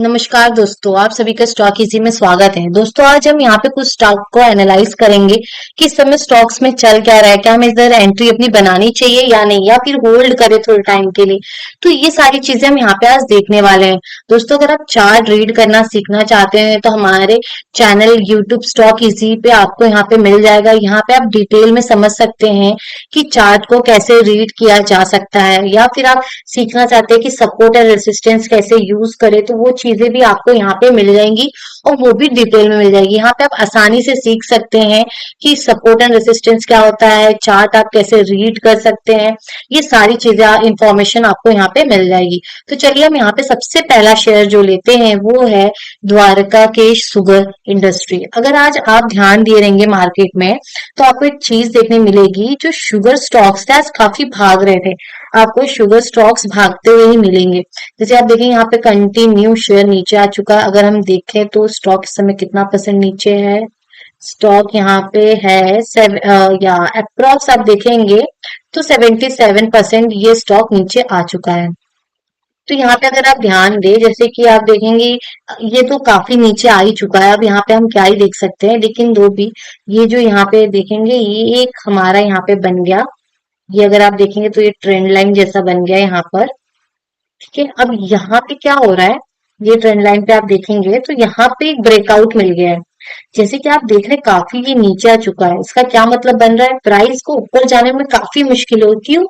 नमस्कार दोस्तों, आप सभी का स्टॉक इजी में स्वागत है। दोस्तों, आज हम यहाँ पे कुछ स्टॉक को एनालाइज करेंगे कि इस समय स्टॉक्स में चल क्या रहा है, क्या हमें इधर एंट्री अपनी बनानी चाहिए या नहीं, या फिर होल्ड करें थोड़े टाइम के लिए। तो ये सारी चीजें हम यहाँ पे आज देखने वाले हैं। दोस्तों, अगर आप चार्ट रीड करना सीखना चाहते हैं तो हमारे चैनल यूट्यूब स्टॉक इजी पे आपको यहाँ पे मिल जाएगा। यहाँ पे आप डिटेल में समझ सकते हैं कि चार्ट को कैसे रीड किया जा सकता है, या फिर आप सीखना चाहते हैं कि सपोर्ट एंड रेसिस्टेंस कैसे यूज करें, तो वो चीजें भी आपको यहाँ पे मिल जाएंगी और वो भी डिटेल में मिल जाएगी। यहाँ पे आप आसानी से सीख सकते हैं कि सपोर्ट एंड रेसिस्टेंस क्या होता है, चार्ट आप कैसे रीड कर सकते हैं। ये सारी चीजें इंफॉर्मेशन आपको यहाँ पे मिल जाएगी। तो चलिए हम यहाँ पे सबसे पहला शेयर जो लेते हैं वो है द्वारकाकेश शुगर इंडस्ट्री। अगर आज आप ध्यान दिए रहेंगे मार्केट में तो आपको एक चीज देखने मिलेगी, जो शुगर स्टॉक्स थे आज काफी भाग रहे थे। आपको शुगर स्टॉक्स भागते हुए ही मिलेंगे। जैसे आप देखें यहाँ पे कंटिन्यू शेयर नीचे आ चुका है। अगर हम देखें तो स्टॉक इस समय कितना परसेंट नीचे है। स्टॉक यहाँ पे है या अप्रोक्स आप देखेंगे तो 77% ये स्टॉक नीचे आ चुका है। तो यहाँ पे अगर आप ध्यान दें, जैसे कि आप देखेंगे ये तो काफी नीचे आ ही चुका है। अब यहाँ पे हम क्या ही देख सकते हैं, लेकिन दो भी ये जो यहाँ पे देखेंगे ये एक हमारा यहाँ पे बन गया। ये अगर आप देखेंगे तो ये ट्रेंड लाइन जैसा बन गया यहाँ पर। ठीक है, अब यहाँ पे क्या हो रहा है, ये ट्रेंड लाइन पे आप देखेंगे तो यहाँ पे एक ब्रेकआउट मिल गया है। जैसे कि आप देख रहे हैं काफी ये नीचे आ चुका है। इसका क्या मतलब बन रहा है, प्राइस को ऊपर जाने में काफी मुश्किल हो। क्यों?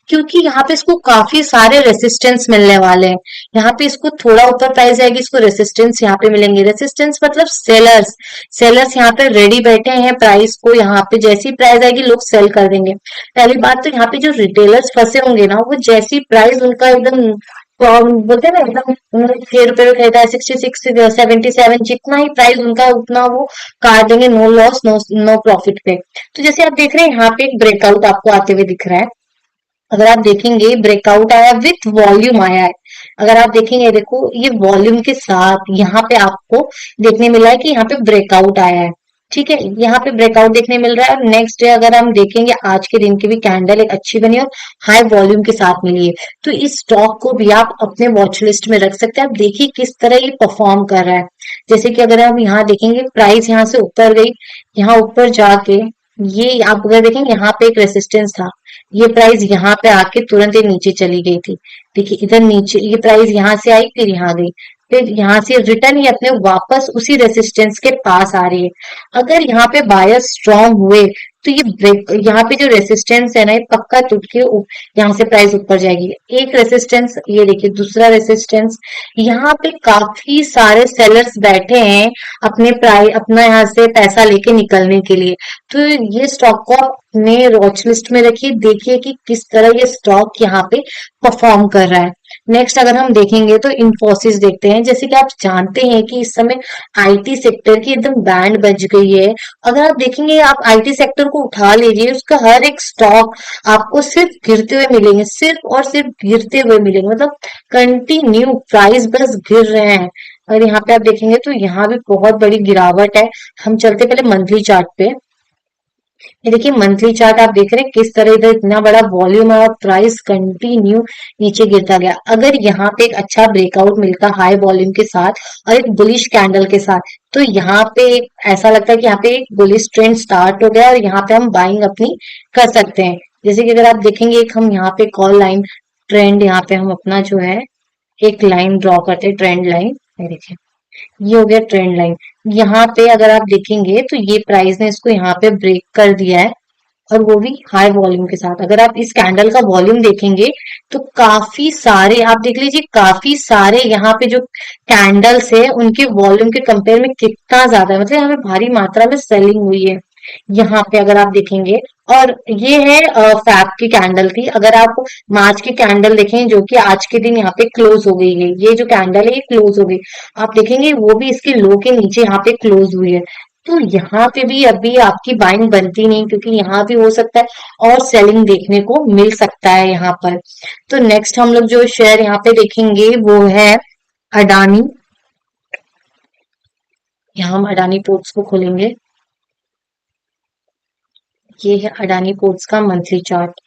क्योंकि यहाँ पे इसको काफी सारे रेसिस्टेंस मिलने वाले हैं। यहाँ पे इसको थोड़ा ऊपर प्राइस जाएगी, इसको रेसिस्टेंस यहाँ पे मिलेंगे। रेसिस्टेंस मतलब सेलर्स। सेलर्स यहाँ पे रेडी बैठे हैं प्राइस को, यहाँ पे जैसी प्राइस आएगी लोग सेल कर देंगे। पहली बात तो यहाँ पे जो रिटेलर्स फंसे होंगे ना, वो जैसी प्राइस उनका एकदम बोलते हैं ना, एकदम 6 रुपए में खरीदा है, 66 77, जितना ही प्राइस उनका उतना वो काट देंगे। No loss no no profit पे। तो जैसे आप देख रहे हैं यहाँ पे एक ब्रेकआउट आपको आते हुए दिख रहा है। अगर आप देखेंगे ब्रेकआउट आया विथ वॉल्यूम आया है। अगर आप देखेंगे, देखो ये वॉल्यूम के साथ यहाँ पे आपको देखने मिला है कि यहाँ पे ब्रेकआउट आया है। ठीक है, यहाँ पे ब्रेकआउट देखने मिल रहा है। और नेक्स्ट डे अगर हम देखेंगे, आज के दिन की भी कैंडल एक अच्छी बनी और हाई वॉल्यूम के साथ मिली है। तो इस स्टॉक को भी आप अपने वॉच लिस्ट में रख सकते हैं। आप देखिए किस तरह ये परफॉर्म कर रहा है। जैसे कि अगर हम यहाँ देखेंगे, प्राइस यहाँ से ऊपर गई, यहाँ ऊपर जाके ये आप अगर देखेंगे यहाँ पे एक रेसिस्टेंस था। ये प्राइस यहाँ पे आके तुरंत ही नीचे चली गई थी। देखिए इधर नीचे ये प्राइस यहाँ से आई, फिर यहाँ गई, फिर यहाँ से रिटर्न ही अपने वापस उसी रेसिस्टेंस के पास आ रही है। अगर यहाँ पे बायर्स स्ट्रांग हुए तो ये ब्रेक, यहाँ पे जो रेसिस्टेंस है ना, ये पक्का टूट के यहाँ से प्राइस ऊपर जाएगी। एक रेसिस्टेंस, ये देखिए दूसरा रेसिस्टेंस। यहाँ पे काफी सारे सेलर्स बैठे हैं अपने प्राइस, अपना यहाँ से पैसा लेके निकलने के लिए। तो ये स्टॉक को आप अपने वॉच लिस्ट में रखिए, देखिए कि किस तरह ये स्टॉक यहाँ पे परफॉर्म कर रहा है। नेक्स्ट अगर हम देखेंगे तो इंफोसिस देखते हैं। जैसे कि आप जानते हैं कि इस समय आईटी सेक्टर की एकदम बैंड बज गई है। अगर आप देखेंगे, आप आईटी सेक्टर को उठा लीजिए, उसका हर एक स्टॉक आपको सिर्फ गिरते हुए मिलेंगे, सिर्फ और सिर्फ गिरते हुए मिलेंगे। मतलब कंटिन्यू प्राइस बस गिर रहे हैं। और यहाँ पे आप देखेंगे तो यहाँ भी बहुत बड़ी गिरावट है। हम चलते पहले मंथली चार्ट पे। ये देखिए मंथली चार्ट आप देख रहे हैं किस तरह इधर इतना बड़ा वॉल्यूम है और प्राइस कंटिन्यू नीचे गिरता गया। अगर यहाँ पे एक अच्छा ब्रेकआउट मिलता हाई वॉल्यूम के साथ और एक बुलिश कैंडल के साथ, तो यहाँ पे ऐसा लगता है कि यहाँ पे एक बुलिश ट्रेंड स्टार्ट हो गया और यहाँ पे हम बाइंग अपनी कर सकते हैं। जैसे कि अगर आप देखेंगे, एक हम यहाँ पे कॉल लाइन ट्रेंड, यहाँ पे हम अपना जो है एक लाइन ड्रॉ करते हैं, ट्रेंड लाइन। ये देखिए ये हो गया ट्रेंड लाइन। यहाँ पे अगर आप देखेंगे तो ये प्राइस ने इसको यहाँ पे ब्रेक कर दिया है, और वो भी हाई वॉल्यूम के साथ। अगर आप इस कैंडल का वॉल्यूम देखेंगे तो काफी सारे, आप देख लीजिए काफी सारे यहाँ पे जो कैंडल्स है उनके वॉल्यूम के कंपेयर में कितना ज्यादा है। मतलब यहाँ पे भारी मात्रा में सेलिंग हुई है यहाँ पे अगर आप देखेंगे। और ये है फैब की कैंडल थी। अगर आप मार्च की कैंडल देखें जो कि आज के दिन यहाँ पे क्लोज हो गई है, ये जो कैंडल है ये क्लोज हो गई, आप देखेंगे वो भी इसके लो के नीचे यहाँ पे क्लोज हुई है। तो यहाँ पे भी अभी आपकी बाइंग बनती नहीं, क्योंकि यहाँ भी हो सकता है और सेलिंग देखने को मिल सकता है यहाँ पर। तो नेक्स्ट हम लोग जो शेयर यहाँ पे देखेंगे वो है अडानी। यहाँ हम अडानी पोर्ट्स को खोलेंगे। ये है अडानी पोर्ट्स का मंथली चार्ट।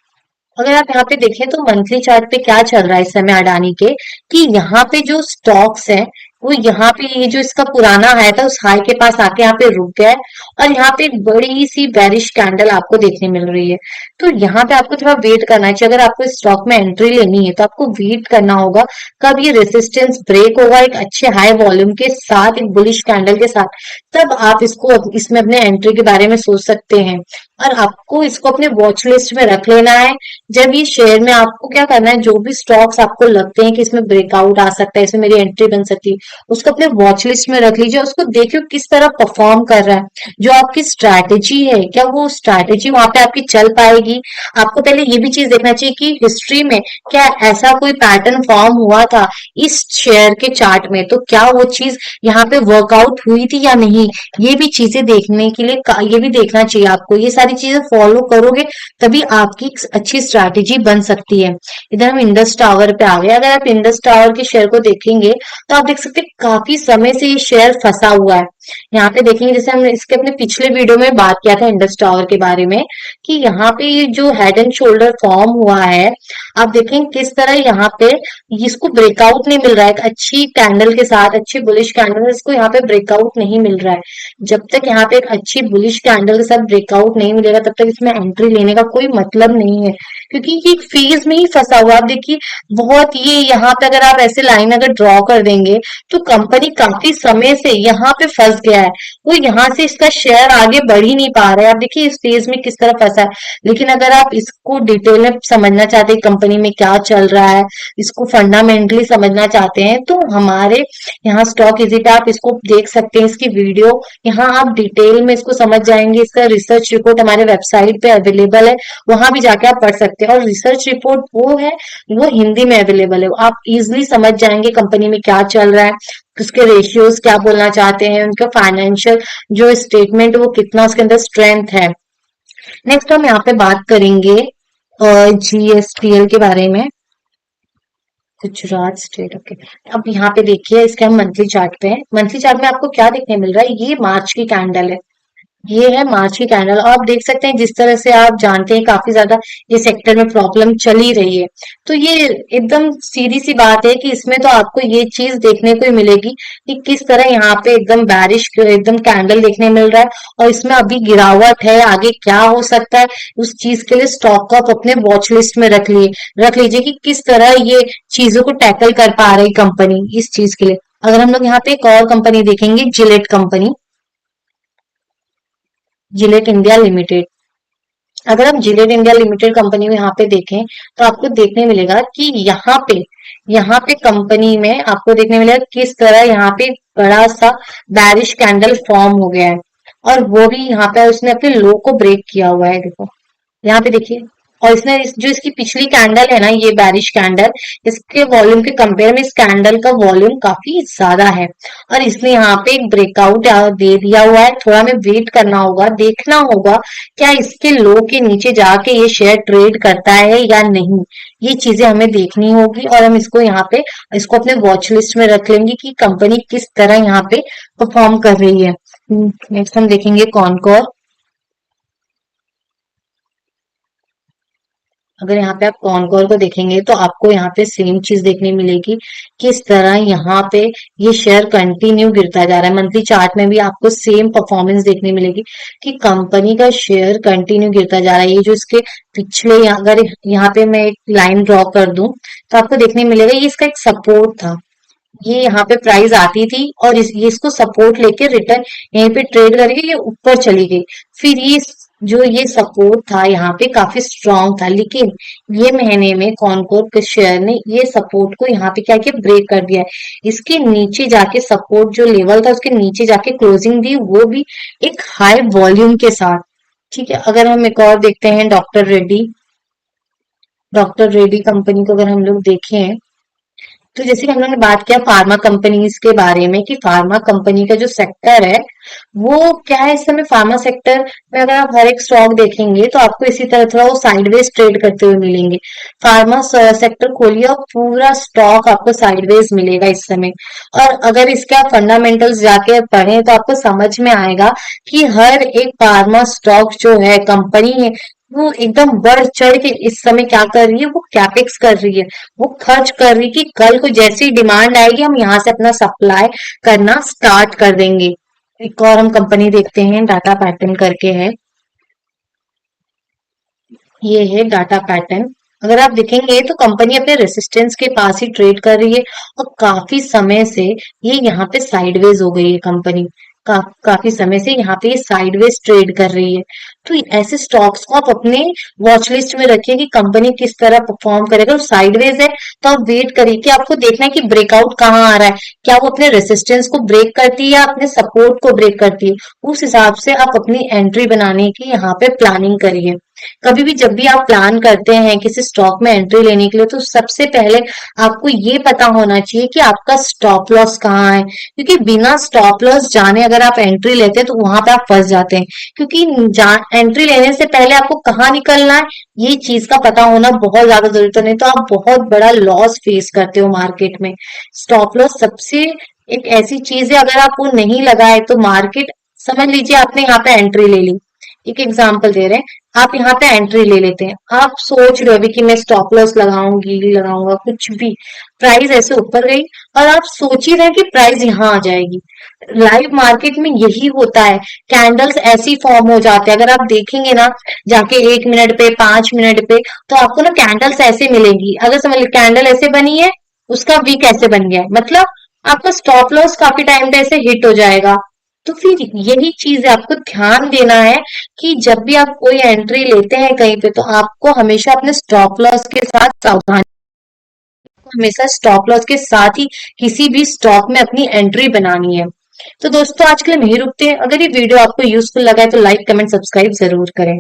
अगर आप यहाँ पे देखें तो मंथली चार्ट पे क्या चल रहा है इस समय अडानी के, कि यहाँ पे जो स्टॉक्स हैं वो यहाँ पे ये जो इसका पुराना हाई था उस हाई के पास आके यहाँ पे रुक गया है और यहाँ पे एक बड़ी सी बेरिश कैंडल आपको देखने मिल रही है। तो यहाँ पे आपको थोड़ा वेट करना चाहिए। अगर आपको स्टॉक में एंट्री लेनी है तो आपको वेट करना होगा कब ये रेसिस्टेंस ब्रेक होगा एक अच्छे हाई वॉल्यूम के साथ, एक बुलिश कैंडल के साथ, तब आप इसको इसमें अपने एंट्री के बारे में सोच सकते हैं। और आपको इसको अपने वॉच लिस्ट में रख लेना है। जब ये शेयर में आपको क्या करना है, जो भी स्टॉक्स आपको लगते हैं कि इसमें ब्रेकआउट आ सकता है, इसमें मेरी एंट्री बन सकती है, उसको अपने वॉच लिस्ट में रख लीजिए। उसको देखिए किस तरह परफॉर्म कर रहा है। जो आपकी स्ट्रैटेजी है, क्या वो स्ट्रैटेजी वहां पे आपकी चल पाएगी। आपको पहले ये भी चीज देखना चाहिए कि हिस्ट्री में क्या ऐसा कोई पैटर्न फॉर्म हुआ था इस शेयर के चार्ट में, तो क्या वो चीज यहाँ पे वर्कआउट हुई थी या नहीं। ये भी चीजें देखने के लिए ये भी देखना चाहिए आपको। ये सारी चीजें फॉलो करोगे तभी आपकी एक अच्छी स्ट्रैटेजी बन सकती है। इधर हम इंडस टावर पे आ गए। अगर आप इंडस टावर के शेयर को देखेंगे तो आप देख सकते हैं काफी समय से ये शेयर फंसा हुआ है। यहाँ पे देखेंगे, जैसे हमने इसके अपने पिछले वीडियो में बात किया था इंडस टावर के बारे में, कि यहाँ पे ये जो हेड एंड शोल्डर फॉर्म हुआ है, आप देखेंगे किस तरह यहाँ पे इसको ब्रेकआउट नहीं मिल रहा है। एक अच्छी कैंडल के साथ, अच्छी बुलिश कैंडल, इसको यहाँ पे ब्रेकआउट नहीं मिल रहा है। जब तक यहाँ पे एक अच्छी बुलिश कैंडल के साथ ब्रेकआउट नहीं मिलेगा तब तक इसमें एंट्री लेने का कोई मतलब नहीं है, क्योंकि ये एक फेज में ही फंसा हुआ। आप देखिए बहुत ये यहाँ पे अगर आप ऐसे लाइन अगर ड्रॉ कर देंगे तो कंपनी काफी समय से यहाँ पे फंस गया है। वो यहाँ से इसका शेयर आगे बढ़ ही नहीं पा रहा है। आप देखिए इस फेज में किस तरह फंसा है। लेकिन अगर आप इसको डिटेल में समझना चाहते हैं कंपनी में क्या चल रहा है, इसको फंडामेंटली समझना चाहते हैं, तो हमारे यहाँ स्टॉक इजी पे आप इसको देख सकते हैं। इसकी वीडियो यहाँ आप डिटेल में इसको समझ जाएंगे। इसका रिसर्च रिपोर्ट हमारे वेबसाइट पे अवेलेबल है, वहां भी जाके आप पढ़ सकते हैं। और रिसर्च रिपोर्ट वो है, वो हिंदी में अवेलेबल है। आप इजिली समझ जाएंगे कंपनी में क्या चल रहा है, उसके रेशियोज क्या बोलना चाहते हैं, उनका फाइनेंशियल जो स्टेटमेंट वो कितना उसके अंदर स्ट्रेंथ है। नेक्स्ट हम यहाँ पे बात करेंगे जीएसटीएल के बारे में, गुजरात स्टेट। ओके, अब यहाँ पे देखिए इसके हम मंथली चार्ट पे हैं। मंथली चार्ट में आपको क्या देखने मिल रहा है, ये मार्च की कैंडल है। ये है मार्च की कैंडल। और आप देख सकते हैं जिस तरह से आप जानते हैं काफी ज्यादा ये सेक्टर में प्रॉब्लम चल ही रही है। तो ये एकदम सीधी सी बात है कि इसमें तो आपको ये चीज देखने को ही मिलेगी कि किस तरह यहाँ पे एकदम बैरिश एकदम कैंडल देखने मिल रहा है और इसमें अभी गिरावट है। आगे क्या हो सकता है उस चीज के लिए स्टॉक को आप अपने वॉच लिस्ट में रख लीजिए कि किस तरह ये चीजों को टैकल कर पा रही कंपनी इस चीज के लिए। अगर हम लोग यहाँ पे एक और कंपनी देखेंगे, Gillette company, Gillette India limited. अगर हम जिलेट इंडिया लिमिटेड कंपनी को यहाँ पे देखें तो आपको देखने मिलेगा कि यहाँ पे कंपनी में आपको देखने मिलेगा किस तरह यहाँ पे बड़ा सा बैरिश कैंडल फॉर्म हो गया है और वो भी यहाँ पे उसने अपने लो को ब्रेक किया हुआ है। देखो यहाँ पे देखिए, और इसने जो इसकी पिछली कैंडल है ना, ये बैरिश कैंडल, इसके वॉल्यूम के कंपेयर में इस कैंडल का वॉल्यूम काफी ज्यादा है और इसने यहाँ पे एक ब्रेकआउट दे दिया हुआ है। थोड़ा हमें वेट करना होगा, देखना होगा क्या इसके लो के नीचे जाके ये शेयर ट्रेड करता है या नहीं। ये चीजें हमें देखनी होगी और हम इसको यहाँ पे इसको अपने वॉच लिस्ट में रख लेंगे कि कंपनी किस तरह यहाँ पे परफॉर्म कर रही है। नेक्स्ट हम देखेंगे कॉनकोर। अगर यहाँ पे आप कॉनकोर को देखेंगे तो आपको यहाँ पे सेम चीज देखने मिलेगी, किस तरह यहाँ पे ये शेयर कंटिन्यू गिरता जा रहा है। मंथली चार्ट में भी आपको सेम परफॉर्मेंस देखने मिलेगी कि कंपनी का शेयर कंटिन्यू गिरता जा रहा है। ये जो इसके पिछले अगर यहाँ पे मैं एक लाइन ड्रॉ कर दूं तो आपको देखने मिलेगा ये इसका एक सपोर्ट था। ये यहाँ पे प्राइस आती थी और ये इसको सपोर्ट लेके रिटर्न यहीं पे ट्रेड करके ये ऊपर चली गई। फिर ये जो ये सपोर्ट था यहाँ पे काफी स्ट्रांग था, लेकिन ये महीने में कॉनकोर के शेयर ने ये सपोर्ट को यहाँ पे क्या किया, ब्रेक कर दिया है। इसके नीचे जाके सपोर्ट जो लेवल था उसके नीचे जाके क्लोजिंग दी, वो भी एक हाई वॉल्यूम के साथ। ठीक है, अगर हम एक और देखते हैं doctor Reddy. Doctor Reddy company को अगर हम लोग देखें तो जैसे कि हम लोगों ने बात किया फार्मा कंपनीज के बारे में कि फार्मा कंपनी का जो सेक्टर है वो क्या है, इस समय फार्मा सेक्टर में अगर आप हर एक स्टॉक देखेंगे तो आपको इसी तरह थोड़ा वो साइडवेज ट्रेड करते हुए मिलेंगे। फार्मा सेक्टर खोलिए और पूरा स्टॉक आपको साइडवेज मिलेगा इस समय। और अगर इसके आप फंडामेंटल्स जाके पढ़ें तो आपको समझ में आएगा कि हर एक फार्मा स्टॉक जो है कंपनी है वो एकदम बढ़ चढ़ के इस समय क्या कर रही है, वो कैपेक्स कर रही है, वो खर्च कर रही है कि कल को जैसी डिमांड आएगी हम यहाँ से अपना सप्लाई करना स्टार्ट कर देंगे। एक और हम कंपनी देखते हैं, डाटा पैटर्न करके है। ये है डाटा पैटर्न। अगर आप देखेंगे तो कंपनी अपने रेसिस्टेंस के पास ही ट्रेड कर रही है और काफी समय से ये यहाँ पे साइडवेज हो गई है कंपनी। काफी समय से यहाँ पे ये साइडवेज ट्रेड कर रही है। तो ऐसे स्टॉक्स को आप अपने वॉच लिस्ट में रखिए कि कंपनी किस तरह परफॉर्म करेगा। साइडवेज है तो आप वेट करिए कि आपको देखना है कि ब्रेकआउट कहाँ आ रहा है, क्या वो अपने रेसिस्टेंस को ब्रेक करती है या अपने सपोर्ट को ब्रेक करती है। उस हिसाब से आप अपनी एंट्री बनाने की यहाँ पे प्लानिंग करिए। कभी भी जब भी आप प्लान करते हैं किसी स्टॉक में एंट्री लेने के लिए, तो सबसे पहले आपको ये पता होना चाहिए कि आपका स्टॉप लॉस कहाँ है, क्योंकि बिना स्टॉप लॉस जाने अगर आप एंट्री लेते हैं तो वहां पे आप फंस जाते हैं। क्योंकि एंट्री लेने से पहले आपको कहाँ निकलना है ये चीज का पता होना बहुत ज्यादा जरूरी है, नहीं तो आप बहुत बड़ा लॉस फेस करते हो मार्केट में। स्टॉप लॉस सबसे एक ऐसी चीज है, अगर आप वो नहीं लगाए तो मार्केट, समझ लीजिए आपने यहाँ पे एंट्री ले ली, एक एग्जांपल दे रहे हैं, आप यहाँ पे एंट्री ले लेते हैं, आप सोच रहे हो अभी कि मैं स्टॉप लॉस लगाऊंगी लगाऊंगा, कुछ भी प्राइस ऐसे ऊपर गई और आप सोच ही रहे हैं कि प्राइस यहाँ आ जाएगी। लाइव मार्केट में यही होता है, कैंडल्स ऐसी फॉर्म हो जाते हैं। अगर आप देखेंगे ना जाके 1 मिनट पे 5 मिनट पे, तो आपको ना कैंडल्स ऐसे मिलेंगी। अगर समझ लीजिए कैंडल ऐसे बनी है, उसका वीक ऐसे बन गया है, मतलब आपका स्टॉप लॉस काफी टाइम पे ऐसे हिट हो जाएगा। तो फिर यही चीज है, आपको ध्यान देना है कि जब भी आप कोई एंट्री लेते हैं कहीं पे, तो आपको हमेशा अपने स्टॉप लॉस के साथ सावधानी, हमेशा स्टॉप लॉस के साथ ही किसी भी स्टॉक में अपनी एंट्री बनानी है। तो दोस्तों आज के लिए नहीं रुकते हैं। अगर ये वीडियो आपको यूजफुल लगा है तो लाइक कमेंट सब्सक्राइब जरूर करें।